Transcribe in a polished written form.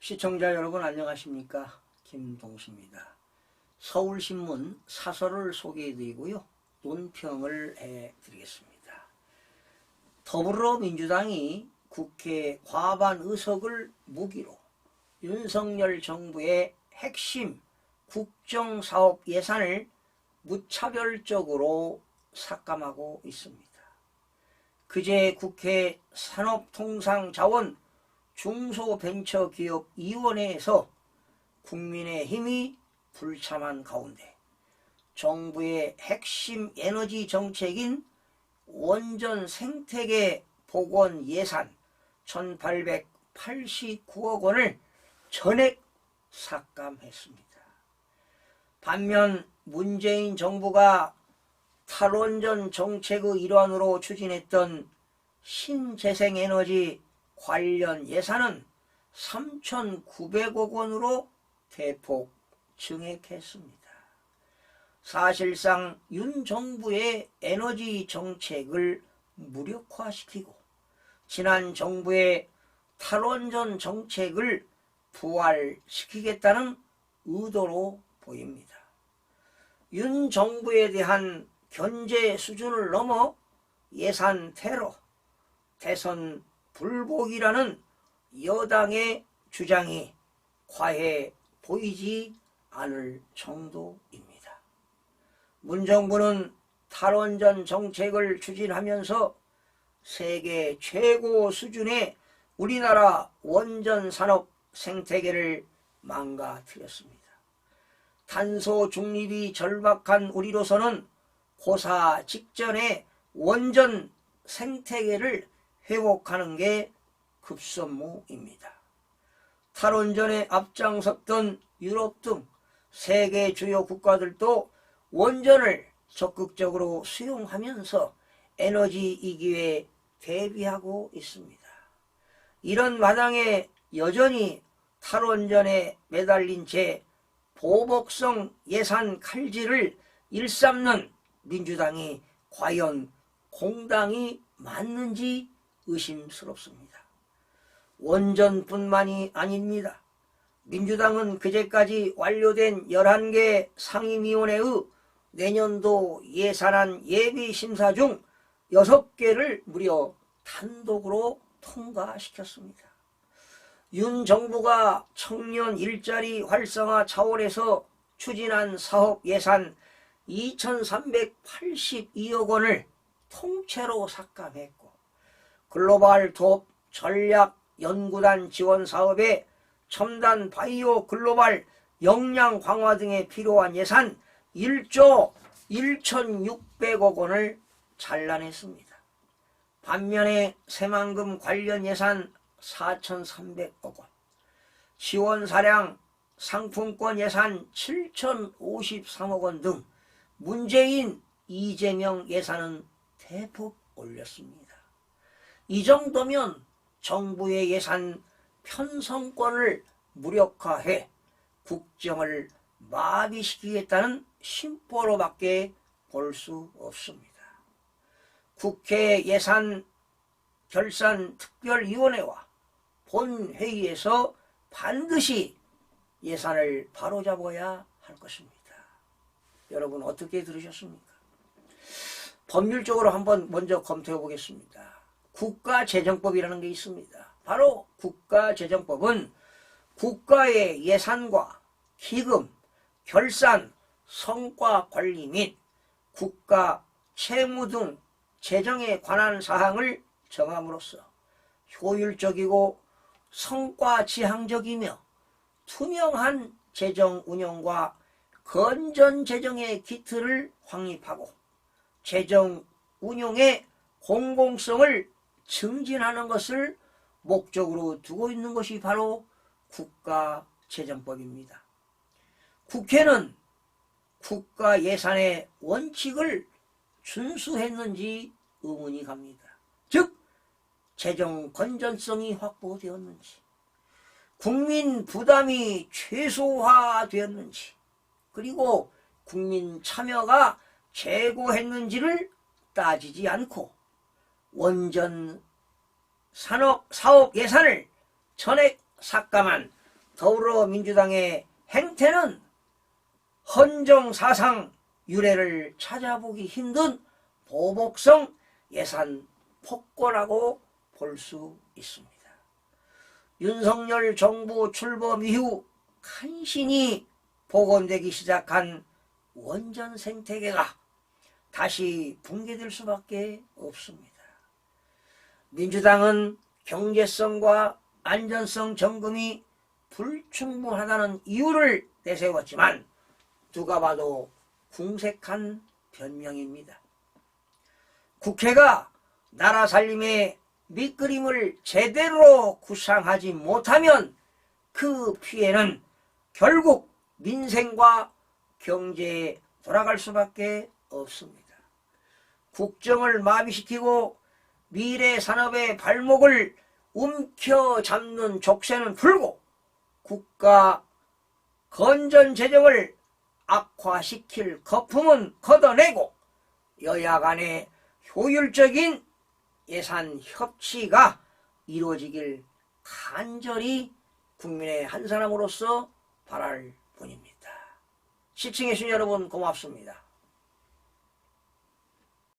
시청자 여러분 안녕하십니까? 김동수입니다. 서울신문 사설을 소개해드리고요. 논평을 해드리겠습니다. 더불어민주당이 국회 과반 의석을 무기로 윤석열 정부의 핵심 국정사업 예산을 무차별적으로 삭감하고 있습니다. 그제 국회 산업통상자원 중소벤처기업위원회에서 국민의힘이 불참한 가운데 정부의 핵심 에너지 정책인 원전 생태계 복원 예산 1,889억 원을 전액 삭감했습니다. 반면 문재인 정부가 탈원전 정책의 일환으로 추진했던 신재생에너지 관련 예산은 3,900억 원으로 대폭 증액했습니다. 사실상 윤 정부의 에너지 정책을 무력화시키고 지난 정부의 탈원전 정책을 부활시키겠다는 의도로 보입니다. 윤 정부에 대한 견제 수준을 넘어 예산 테러, 대선 불복이라는 여당의 주장이 과해 보이지 않을 정도입니다. 문 정부는 탈원전 정책을 추진하면서 세계 최고 수준의 우리나라 원전 산업 생태계를 망가뜨렸습니다. 탄소 중립이 절박한 우리로서는 고사 직전에 원전 생태계를 회복하는 게 급선무입니다. 탈원전에 앞장섰던 유럽 등 세계 주요 국가들도 원전을 적극적으로 수용하면서 에너지 위기에 대비하고 있습니다. 이런 마당에 여전히 탈원전에 매달린 채 보복성 예산 칼질을 일삼는 민주당이 과연 공당이 맞는지 의심스럽습니다. 원전뿐만이 아닙니다. 민주당은 그제까지 완료된 11개 상임위원회의 내년도 예산안 예비심사 중 6개를 무려 단독으로 통과시켰습니다. 윤 정부가 청년 일자리 활성화 차원에서 추진한 사업 예산 2,382억 원을 통째로 삭감했고 글로벌 톱 전략 연구단 지원 사업에 첨단 바이오 글로벌 역량 강화 등에 필요한 예산 1조 1,600억 원을 잘라냈습니다. 반면에 새만금 관련 예산 4,300억 원, 지원 사량 상품권 예산 7,053억 원 등 문재인, 이재명 예산은 대폭 올렸습니다. 이 정도면 정부의 예산 편성권을 무력화해 국정을 마비시키겠다는 심보로밖에 볼 수 없습니다. 국회 예산 결산 특별위원회와 본회의에서 반드시 예산을 바로잡아야 할 것입니다. 여러분 어떻게 들으셨습니까? 법률적으로 한번 먼저 검토해 보겠습니다. 국가재정법이라는 게 있습니다. 바로 국가재정법은 국가의 예산과 기금, 결산, 성과관리 및 국가 채무 등 재정에 관한 사항을 정함으로써 효율적이고 성과지향적이며 투명한 재정 운영과 건전 재정의 기틀을 확립하고 재정 운용의 공공성을 증진하는 것을 목적으로 두고 있는 것이 바로 국가재정법입니다. 국회는 국가 예산의 원칙을 준수했는지 의문이 갑니다. 즉 재정 건전성이 확보되었는지, 국민 부담이 최소화되었는지, 그리고 국민 참여가 제고했는지를 따지지 않고 원전 사업 예산을 전액 삭감한 더불어민주당의 행태는 헌정사상 유래를 찾아보기 힘든 보복성 예산 폭거라고 볼 수 있습니다. 윤석열 정부 출범 이후 간신히 복원되기 시작한 원전 생태계가 다시 붕괴될 수밖에 없습니다. 민주당은 경제성과 안전성 점검이 불충분하다는 이유를 내세웠지만 누가 봐도 궁색한 변명입니다. 국회가 나라 살림의 밑그림을 제대로 구상하지 못하면 그 피해는 결국 민생과 경제에 돌아갈 수밖에 없습니다. 국정을 마비시키고 미래 산업의 발목을 움켜잡는 족쇄는 풀고 국가 건전 재정을 악화시킬 거품은 걷어내고 여야 간의 효율적인 예산 협치가 이루어지길 간절히 국민의 한 사람으로서 바랄 뿐입니다. 시청해 주신 여러분 고맙습니다.